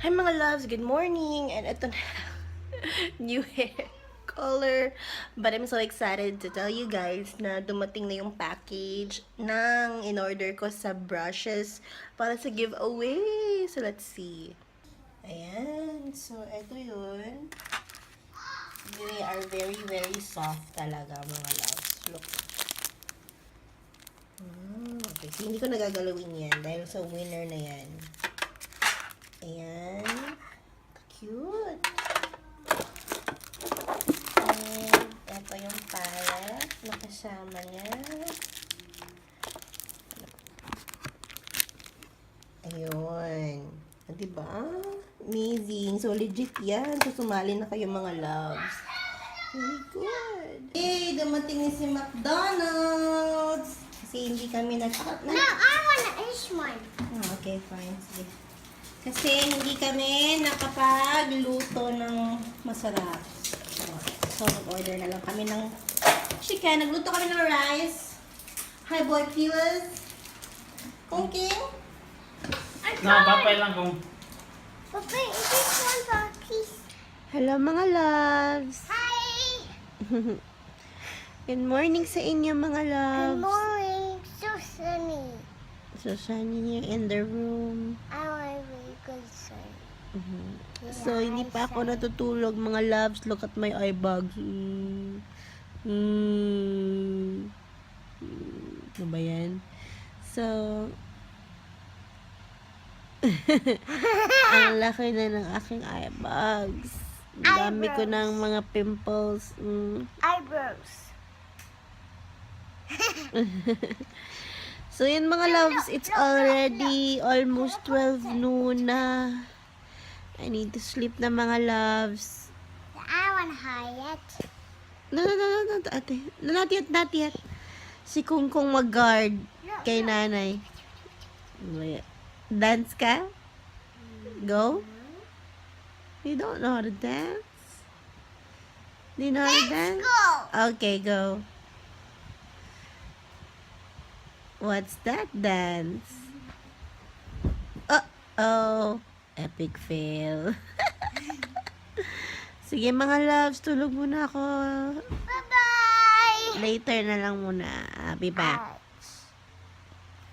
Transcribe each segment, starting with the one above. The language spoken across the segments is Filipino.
Hi mga loves, good morning! And ito na, new hair color. But I'm so excited to tell you guys na dumating na yung package ng in-order ko sa brushes para sa giveaway. So let's see. Ayan, so ito yun. They are very, very soft talaga mga loves. Look. Okay, so hindi ko nagagalawin yan dahil sa winner na yan. Ayan. Cute. And ito yung palette na kasama niya. Ayun. Diba? Amazing. So, legit yan. So, sumali na kayo mga loves. Very good. Hey, dumating ni si McDonald's. Kasi hindi kami No, I want to eat one. Okay, fine. Sige. Kasi hindi kami nakapagluto ng masarap. So, nag-order na lang kami ng chicken. Nagluto kami ng rice. Hi, boy, Pilas. Okay. Papay lang kung... Papa, is this one for kiss? Hello, mga loves. Hi. Good morning sa inyo, mga Good loves. morning. So sunny. So, sunny here in the room. I want really good sun. So, hindi pa ako natutulog, mga loves. Look at my eye bags. Ano ba yan? So, ang laki na ng aking eye bags. Ang dami ko ng mga pimples. Eyebrows. So, yun mga loves, it's already almost 12 noon na. I need to sleep na mga loves. I want Hyatt. No, ate. No, not yet. Si Kungkong mag-guard kay nanay. Dance ka? Go? You don't know how to dance? Do you know how to dance? Go. Okay, go. What's that dance? Uh-oh. Epic fail. Sige mga loves, tulog muna ako. Bye-bye. Later na lang muna. I'll be back.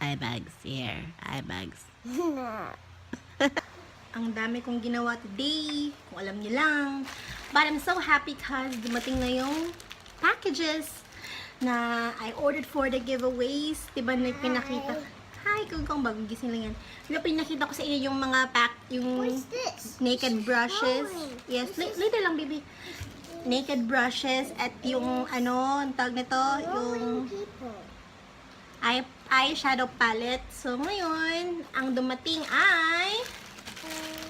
Eye bags here. Eye bags. Ang dami kong ginawa today. Kung alam niyo lang. But I'm so happy because dumating na yung packages na I ordered for the giveaways. Diba na pinakita? Hi, kung bagong gising lang yan. Diba pinakita ko sa inyo yung mga yung What's this? naked brushes. Showing. Yes, later lang, baby. Naked brushes at yung ang tawag nito, yung People. eyeshadow palette. So, ngayon, ang dumating ay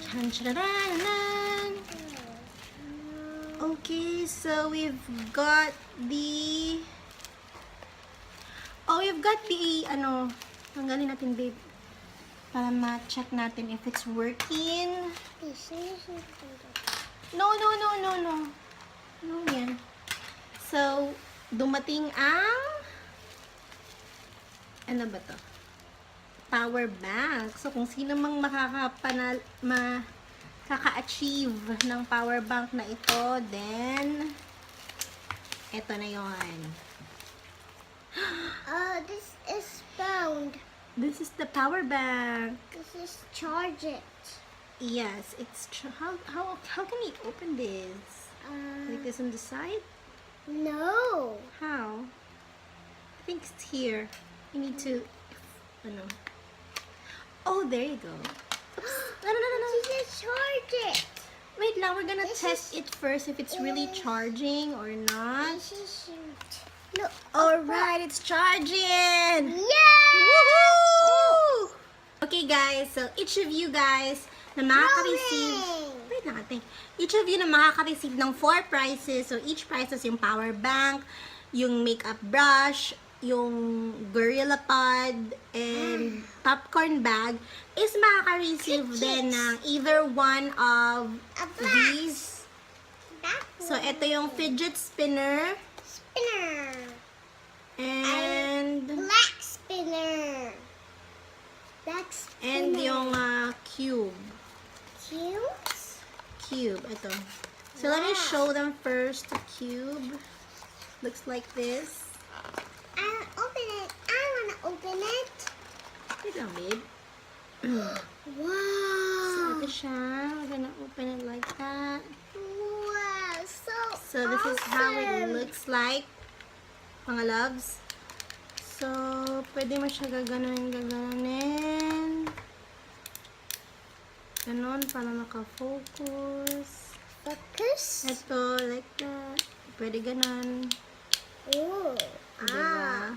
Chan-chan-chan-chan. Okay, so we've got the tanggalin natin, babe. Para ma-check natin if it's working. No, yan. So, dumating ang ano ba to? Power bank. So, kung sino mang makaka-achieve ng power bank na ito, then ito na yon. This is found. This is the power bank. This is charge it. Yes, it's how can we open this? Like this on the side? No. How? I think it's here. You need to Oh, there you go. Oops. No. This is charge it. Wait lang, we're gonna This test it first if it's really charging or not. This is shoot. Look. Alright, it's charging! Yeah. Woohoo! Okay guys, so each of you guys na makaka-receive, Rolling. wait lang ate, each of you na makaka-receive ng 4 prizes, so each prize is yung power bank, yung makeup brush, yung Gorilla Pod, and popcorn bag, is makaka-receive din ng either one of A black. these. That So ito yung fidget spinner, spinner. and Black spinner. Black spinner. and yung cube. Cubes? Cube. Ito. So let me show them first the cube. Looks like this. I wanna open it. I wanna open it. Wait lang, babe. So Wow. ito siya. We're gonna open it like that. Wow. So this is how it looks like, mga loves. So, pwede mo siya gaganon. Ganon, para makafocus. Focus. Ito, like that. Pwede ganon. Oh. Diba?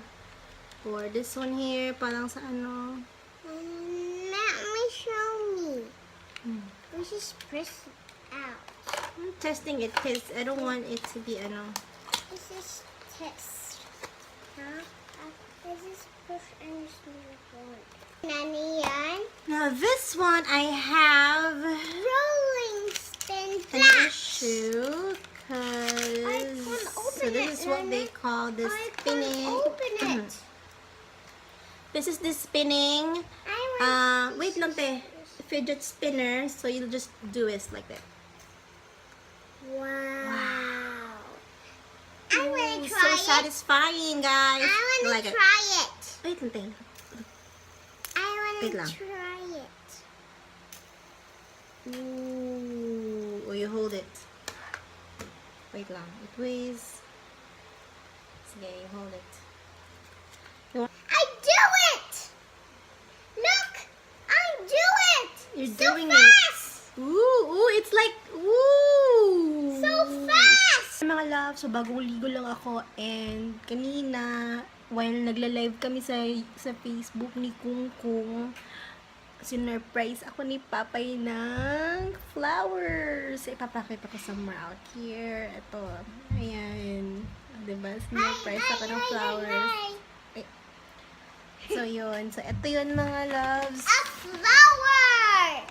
Or this one here, parang sa ano. Let me show me. We just press it out. I'm testing it because I don't want it to be ano. This is test. Huh? This is push and snowboard. Nani yan? Now this one, I have Rolling spin an flash. issue I because can't open so this it, is what they Nana. call the I spinning. can't open it. This is the spinning. I want Wait lang te. Fidget spinner. So you'll just do it like that. Wow. I want Ooh, to so try it. satisfying, guys. I want Like to it. try it. Wait lang te. I want Wait to lang. try it. Ooh. Oh, you hold it. Wait lang. It weighs. Sige, you hold it. I do it. Look, I do it. You're so doing it. fast. Ooh, it's like, ooh. So fast. Mga love, so bagong ligo lang ako and kanina while nagla-live kami sa Facebook ni Kung, sinurprise ako ni Papay ng flowers. Ipapakita ko somewhere out here. Ito, ayan. Diba? Sinurprise ako ng flowers. Ay. So yun. So ito yun mga loves. A flower.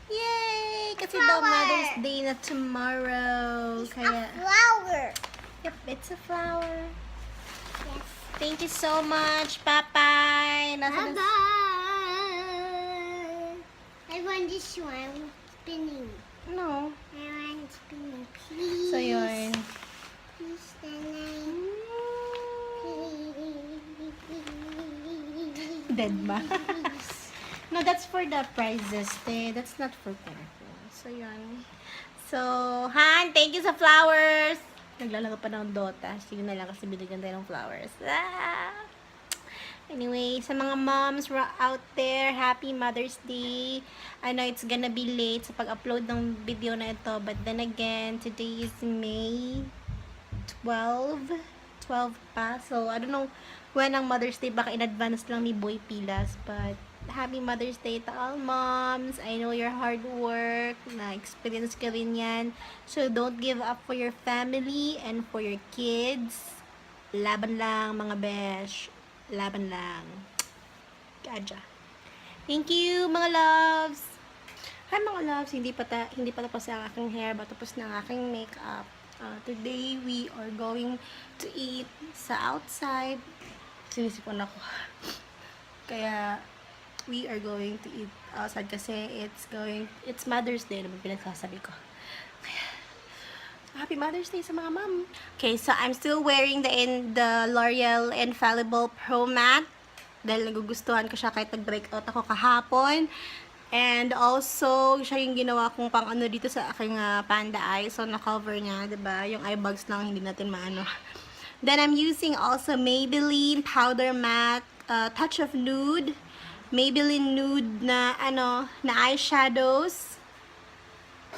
Yay! Kasi daw Flower. Mother's Day na tomorrow. A Kaya, flower. yep, it's a flower. Yes. Thank you so much, Papay. Bye Nasa bye. I want this one spinning. No. I want spinning, please. So yun. Please, Nanay. Please. Dead ba? No, that's for the prizes, te. That's not for therapy. So, yun. So, Han, thank you sa flowers. Naglalaro pa ng Dota. Sige na lang kasi binigyan tayo ng flowers. Ah! Anyway, sa mga moms out there, happy Mother's Day. I know it's gonna be late sa pag-upload ng video na ito. But then again, today is May 12. 12 pa. So, I don't know when ang Mother's Day. Baka in advance lang ni Boy Pilas. But, happy Mother's Day to all moms. I know your hard work. Na-experience ka rin yan. So, don't give up for your family and for your kids. Laban lang, mga besh. Laban lang. Kadya. Thank you, mga loves. Hi, mga loves. Hindi pa tapos ang aking hair, but tapos na ang aking makeup. Today, we are going to eat sa outside. Sinisipon ako. Kaya, we are going to eat outside kasi it's Mother's Day naman pinagsasabi ko. Kaya, happy Mother's Day sa mga mom. Okay, so I'm still wearing the L'Oreal Infallible Pro Matte dahil nagugustuhan ko siya kahit nag-breakout ako kahapon. And also, siya yung ginawa kong pang ano dito sa aking panda eye. So, na-cover niya, diba? Yung eye bags lang, hindi natin maano. Then, I'm using also Maybelline Powder Matte Touch of Nude. Maybelline Nude na, na eyeshadows.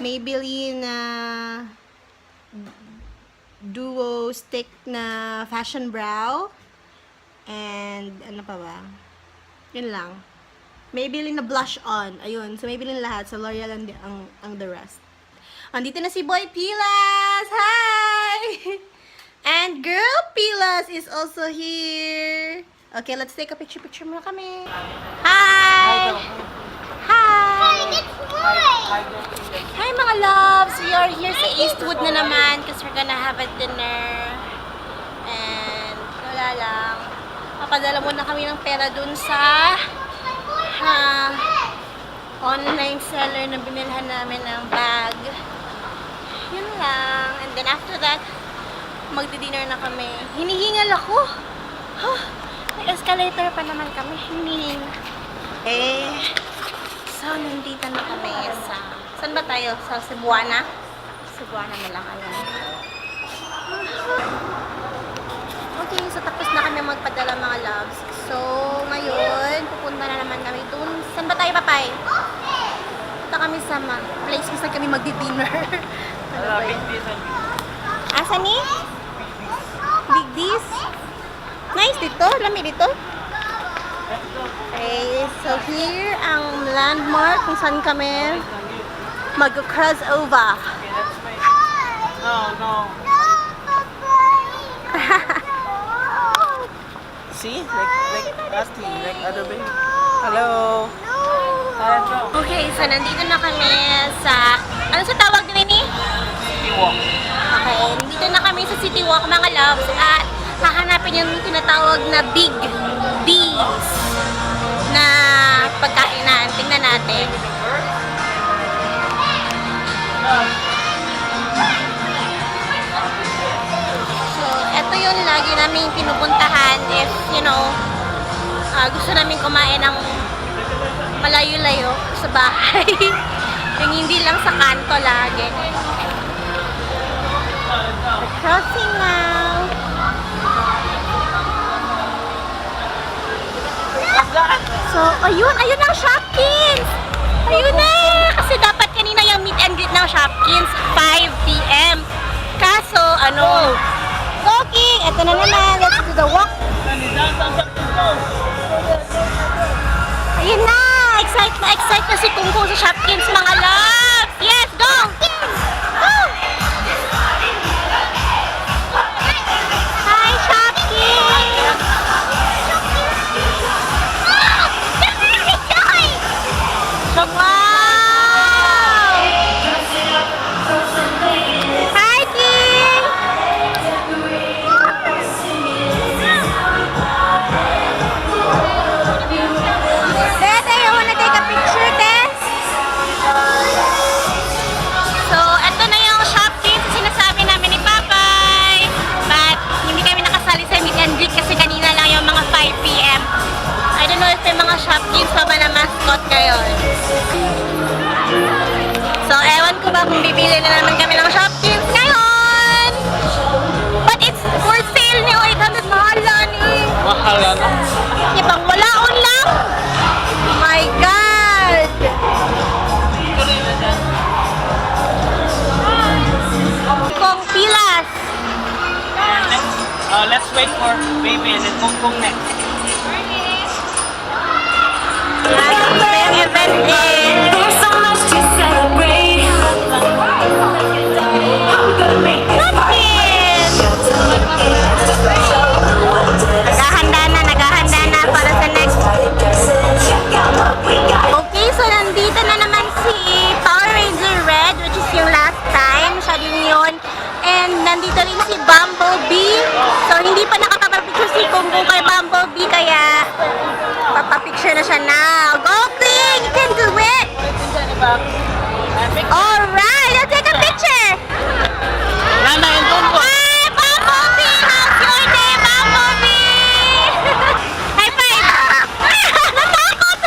Maybelline Duo Stick na Fashion Brow. And, ano pa ba? Yun lang. Maybelline na blush on. Ayun. So, Maybelline lahat. So, L'Oreal ang the rest. Andito na si Boy Pilas! Hi! And Girl Pilas is also here. Okay, let's take a picture muna kami. Hi! Hi! Hi, mga loves! We are here sa Eastwood na naman because we're gonna have a dinner. And, wala lang. Papadala muna kami ng pera dun sa online seller na binilhan namin ng bag. Yun lang. And then after that, magdi-dinner na kami. Hinihingal ako. Huh, may escalator pa naman kami. Hinihingal. So, nandito na kami sa... Saan ba tayo? Sa Cebuana? Cebuana na lang. Ayan. Okay, so tapos na kami magpadala mga loves. So, ngayon, pupunta na naman kami dun. Saan ba tayo, Papay? Punta kami sa place kung saan kami magdi-dinner. Ano ba yun? Asa ni? Big D's? Nice dito. Lami dito. Okay, so here ang landmark kung saan kami mag-crossover. No. See? Like asking, like other baby. Hello. Okay, so nandito na kami sa... Ano sa tawag din ni? City walk. Okay, nandito na kami sa City Walk mga loves at hahanapin yung tinatawag na Big D's na pagkainan. Tingnan natin. So, ito yung lagi namin pinupuntahan if, gusto namin kumain ng malayo-layo sa bahay. Yung hindi lang sa kanto lagi. We're crossing now. So, ayun ang Shopkins! Ayun na! Kasi dapat kanina yung meet and greet ng Shopkins, 5 p.m. Kaso, walking! Ito na naman, let's do the walk. Ayun na! Excite na si Kungkung sa Shopkins, mga loves! Yes, go! Woo! Hi, Shopkins! Wow! Hi, King! Dede, you wanna take a picture, Tess? So, eto na yung Shopkins na sinasabi namin ni Papay. But, hindi kami nakasali sa meet and greet kasi kanina lang yung mga 5 p.m. I don't know if may mga Shopkins pa ba na mascot ngayon. So, ewan ko ba kung bibili na naman kami ng Shopkins ngayon. But it's for sale ni 800 mahalan eh. Mahalan. Ibang walaon lang. Oh my God. Kung pilas. Let's wait for baby and then Kung next. Yung event eh. There's so much to celebrate. I'm gonna make it Shopkins! Naghahanda na para sa next. check out what we got. Okay, so nandito na naman si Power Ranger Red, which is yung last time. Siya din yun. And nandito rin si Bumblebee. So, hindi pa nakakapapicture si Kungkung kay Bumblebee, kaya papapicture na siya now. Go, King! You can do it! Alright, let's take a picture! Nana and Kung. Hi, Bumblebee! How's your day, Bumblebee? High five! Natakot!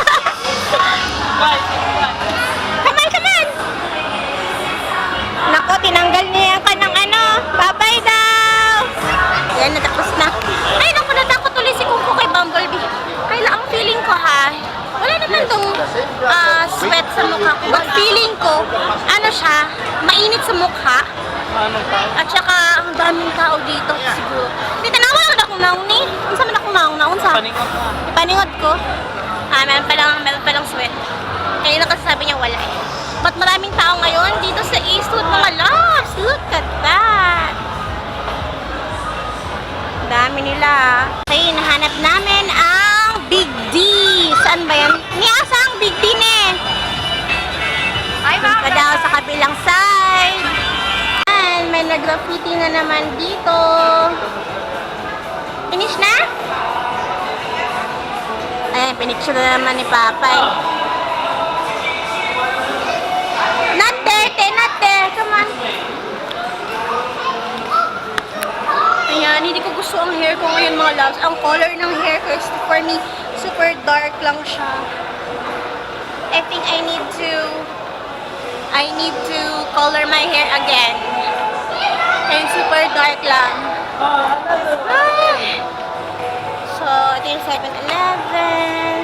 Bye. Come on! Nako, tinanggal niya yung kanang babay daw! Yan, natapos na. Ay, naku, natakot ulit si Kungko kay Bumblebee. Kaya ang feeling ko wala naman tong sweat sa mukha ko. But feeling ko, siya, mainit sa mukha. Anong tao? At saka, ang daming tao dito siguro. Hindi, tanawa lang akong naong ni. Unsa man akong naong naon sa? Paningot na. Ipaningod ko. Meron palang sweat. Kaya nakasasabi niya wala eh. But maraming tao ngayon dito sa Eastwood, mga loves. Look at that. Dami nila. Okay, nahanap namin ang Big D. Saan ba yan? Niasa ang Big D ne. Punta daw sa kabilang side. Ayan, may nag-graffiti na naman dito. Finish na? Ayan, pinicture na naman ni Papay. ang hair ko ngayon mga loves. Ang color ng hair ko is for me, super dark lang siya. I think I need to color my hair again. And super dark lang. So, ito yung 7-Eleven.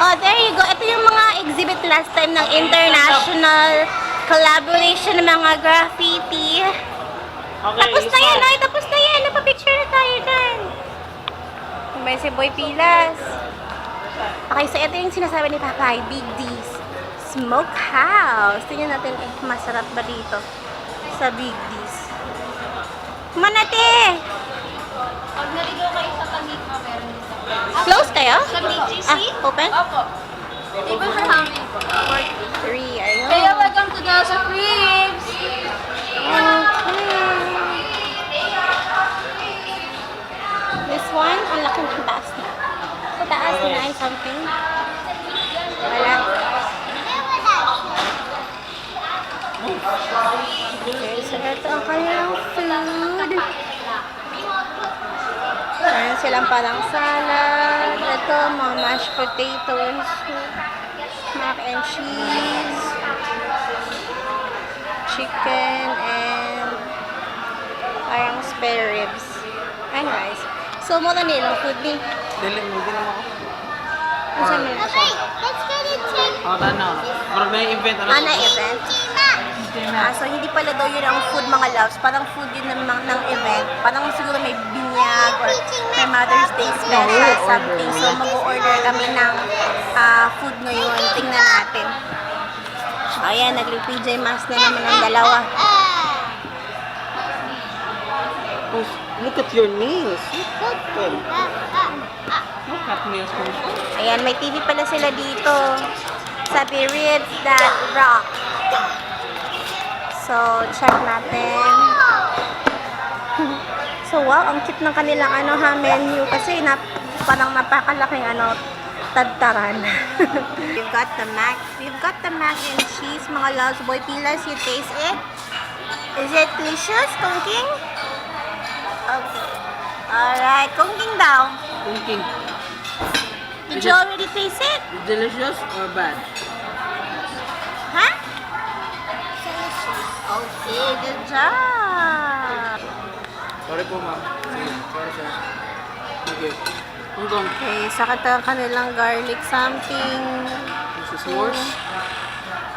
Oh, there you go. Ito yung mga exhibit last time ng international collaboration ng mga graffiti. Okay, Tapos na yan, ay, tapos na yan. Napapicture na tayo dyan. May si Boy Pilas. Okay, so ito yung sinasabi ni Papa, Big D's Smokehouse. Tingnan natin, masarap ba dito sa Big D's. Manate! Pag naligaw kayo sa Tagigma, meron din sa Close kayo? Sa BGC? Open? Opo. Table for how many po? 3, ayun. Kaya welcome to the sa Cribs! This one, ang laki ng taas na. Sa taas, 9 something. Wala. Okay, so ito ang kanilang food. Meron silang parang salad. Ito, mga mashed potatoes. Mac and cheese. Chicken and parang spare ribs. And rice. So, muna nilang food ni. Dili mo ako. Ano sa mga siya? Let's go to Tim. Oh, tanaw. Pero may event Ana event? So, hindi pala daw yun ang food mga loves. Parang food yun ng event. Parang siguro may binyag or may Mother's Day special something. So, mag-order kami ng food ngayon. Tingnan natin. Ayan, nag-PJ mask na naman ang dalawa. Oh, look at your nails. Look at them. Look at nails. Ayan, may TV pala sila dito. Sabi, Ribs That Rock. So, check natin. So, wow, ang cute ng kanilang menu kasi parang napakalaking tadtaran. We've got the mac and cheese, mga loves. Boy Pilas, you taste it? Is it delicious, Kongking? Okay. Alright, Kongking daw. Thinking, Did you already taste it? delicious or bad? Huh? Okay, good job. Sorry po, ma'am. Sorry, sir. Okay. Hanggang. Okay, saka ito ang kanilang garlic something. This is yours.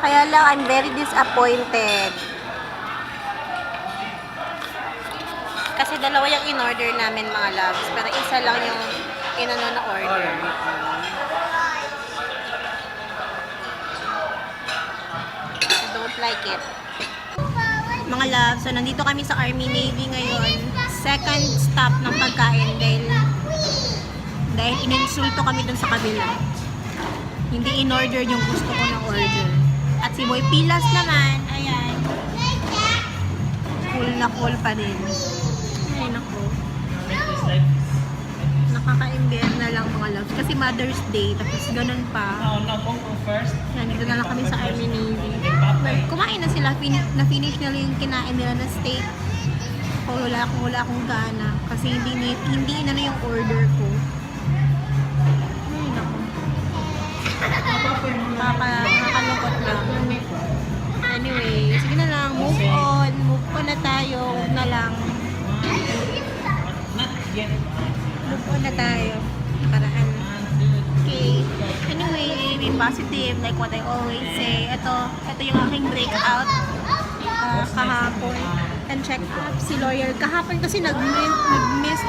Kaya lang, I'm very disappointed. Kasi dalawa yung in-order namin mga loves, pero isa lang yung na order. I don't like it. Mga loves, so nandito kami sa Army Navy ngayon. Second stop ng pagkain dahil ininsulto kami dun sa kabila. Hindi in-order yung gusto ko na order. At si Boy Pilas naman, ayan. Full na full pa din. Ay, naku. Nakaka-imbier na lang mga loves. Kasi Mother's Day, tapos ganun pa. Yan, dito na lang kami sa Army Navy. Kumain na sila, na-finish nila yung kinain nila na steak. O wala akong gana. Kasi hindi na yung order ko. Ay, naku. Nakakalungkot lang. Anyway, sige na lang, move on na tayo, huwag na lang. Move on na tayo. Paraan. Okay. Anyway, be positive, like what I always say. Ito yung aking breakout kahapon. And check up si L'Oreal. Kahapon kasi nag-miss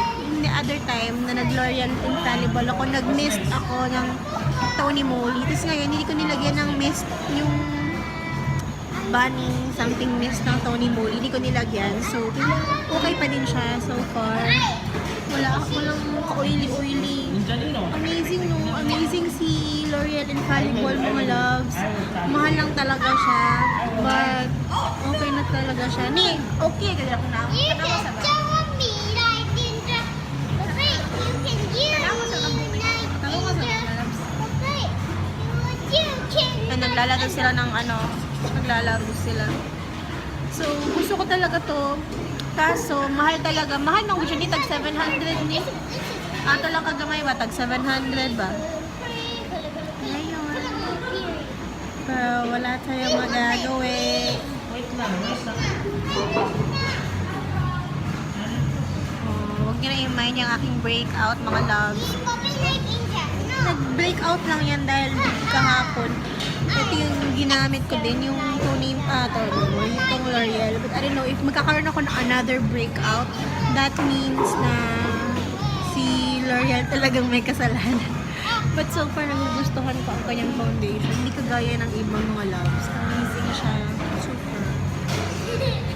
the other time na nag-L'Oreal Infallible ako. Nag-mist ako ng Tony Moly. Tapos ngayon, hindi ko nilagyan ng mist yung bunny something mist ng Tony Moly. Hindi ko nilagyan. So, okay pa din siya so far. Walang ka-oily-oily. Amazing no? Amazing si L'Oreal Infallible mga loves. Mahal lang talaga siya. But, okay na talaga siya. Ni, okay ka na na. You can tell me like in the okay. You can use me like in the okay. You can. Naglalaro sila ng naglalaro sila. So, gusto ko talaga to. Kaso, mahal talaga. Mahal nung gusto ni tag 700 ni. Ato lang kagamay ba? Tag 700 ba? Ngayon. Pero wala tayong magagawin. Huwag niyo na i-mind yung aking breakout, mga loves. Nag-breakout lang yan dahil kahapon. Ito yung ginamit ko din, yung itong L'Oreal. But I don't know, if magkakaroon ako ng another breakout, that means na si L'Oreal talagang may kasalanan. But so far, nagugustuhan ko ang kanyang foundation. Hindi kagaya ng ibang mga loves. Amazing siya. Super.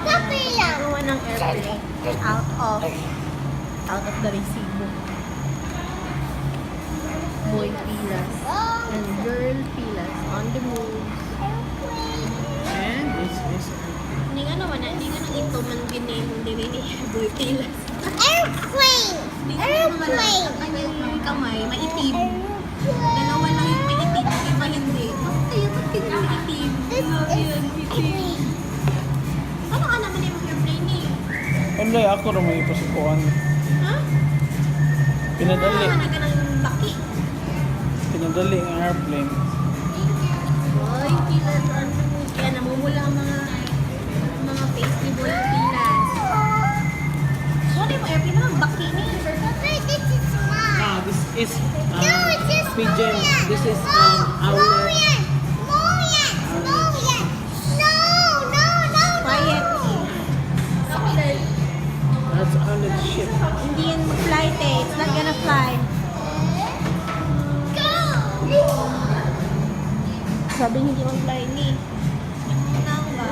Gawa ng airplane out of the resibo. Boy Pilas and girl Pilas on the move. And this is Hindi nga naman, hindi nga nang ito man din Boy Pilas. Airplane! Hindi nga naman ang kanyang kamay, maitim. Dalawa lang yung maitim, iba hindi. Bakit yung maitim? Yun, itim. Ano ka naman yung airplane eh? Anlay, ako rin may ipasukuan. Ha? Pinadali. Ano ka ng baki? Pinadali ang airplane. Boy Pilas on the move. Kaya namumula ang mga face ni Boy Pilas. So, ano yung airplane naman? Baki ni. This is mine. This is No, it's just pigeon. Moyan. This is owlet. Moyan. Moyan. Moyan. No, no, no, no. Quiet. That's owlet ship. Hindi yan mag-flight eh. It's not gonna fly. Go. Sabi hindi mag-fly ni. Ano ba?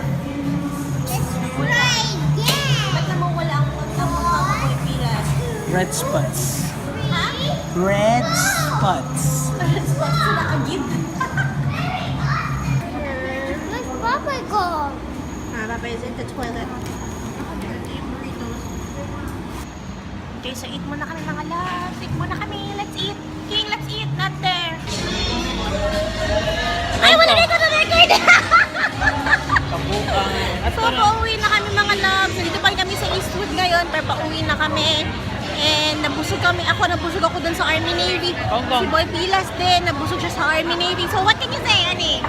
Let's try again. Ba't naman wala ang Boy Pilas? Red spots. Ha? Red spots. Parang spots sila agad. Where's Papa go? Papa is in the toilet. Okay, so eat muna kami mga loves. Eat muna kami. Let's eat. King, let's eat. Not there. Ay, wala dito na record! Kabuang. At So, pauwi na kami mga loves. Nandito pa kami sa Eastwood ngayon, pero pauwi na kami. And nabusog kami. Nabusog ako dun sa Army Navy. Hongkong. Si Boy Pilas din, nabusog siya sa Army Navy. So, what can you say, Ani?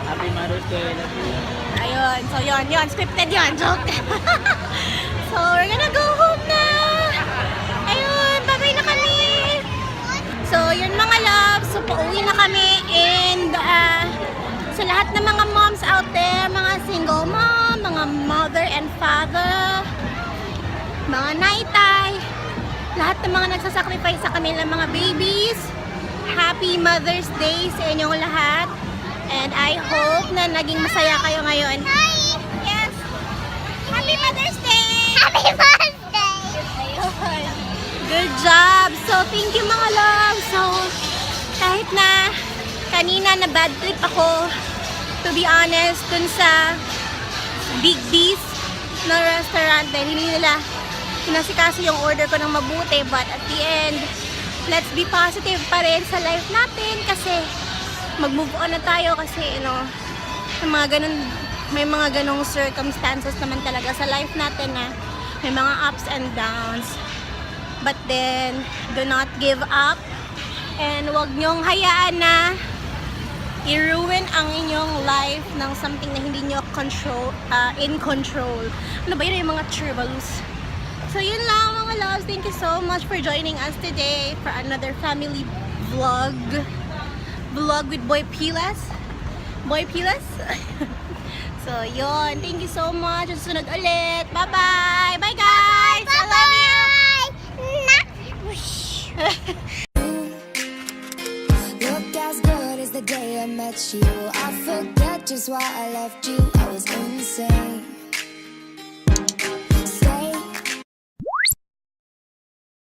Happy Mother's Day. Love you. Ayun. So, yun. Scripted yun. Joke. So, we're gonna go home na. Ayun. Babay na kami. So, yun mga loves. So, pauwi na kami. And, sa lahat ng mga moms out there, mga single mom, mga mother and father, mga naitay, lahat ng mga nagsasacrifice sa kanilang mga babies, Happy Mother's Day sa inyong lahat. And I hope na naging masaya kayo ngayon. Hi. Yes! Happy Mother's Day! Happy birthday. Ayun. Good job! So, thank you mga love. So, kahit na kanina na bad trip ako, to be honest, dun sa Big B's na restaurant dahil hindi nila pinasikaso yung order ko ng mabuti, but at the end, let's be positive pa rin sa life natin kasi mag-move on na tayo kasi may mga ganong circumstances naman talaga sa life natin na may mga ups and downs, but then do not give up and wag nyong hayaan na i-ruin ang inyong life ng something na hindi nyo in control. Ano ba yun, yung mga tribals? So yun lang mga loves. Thank you so much for joining us today for another family vlog with Boy Pilas. So yun, thank you so much. Susunod ulit. Bye bye. Bye guys. I love you. Look as good as the day I met you. I forget just why I left you. I was insane.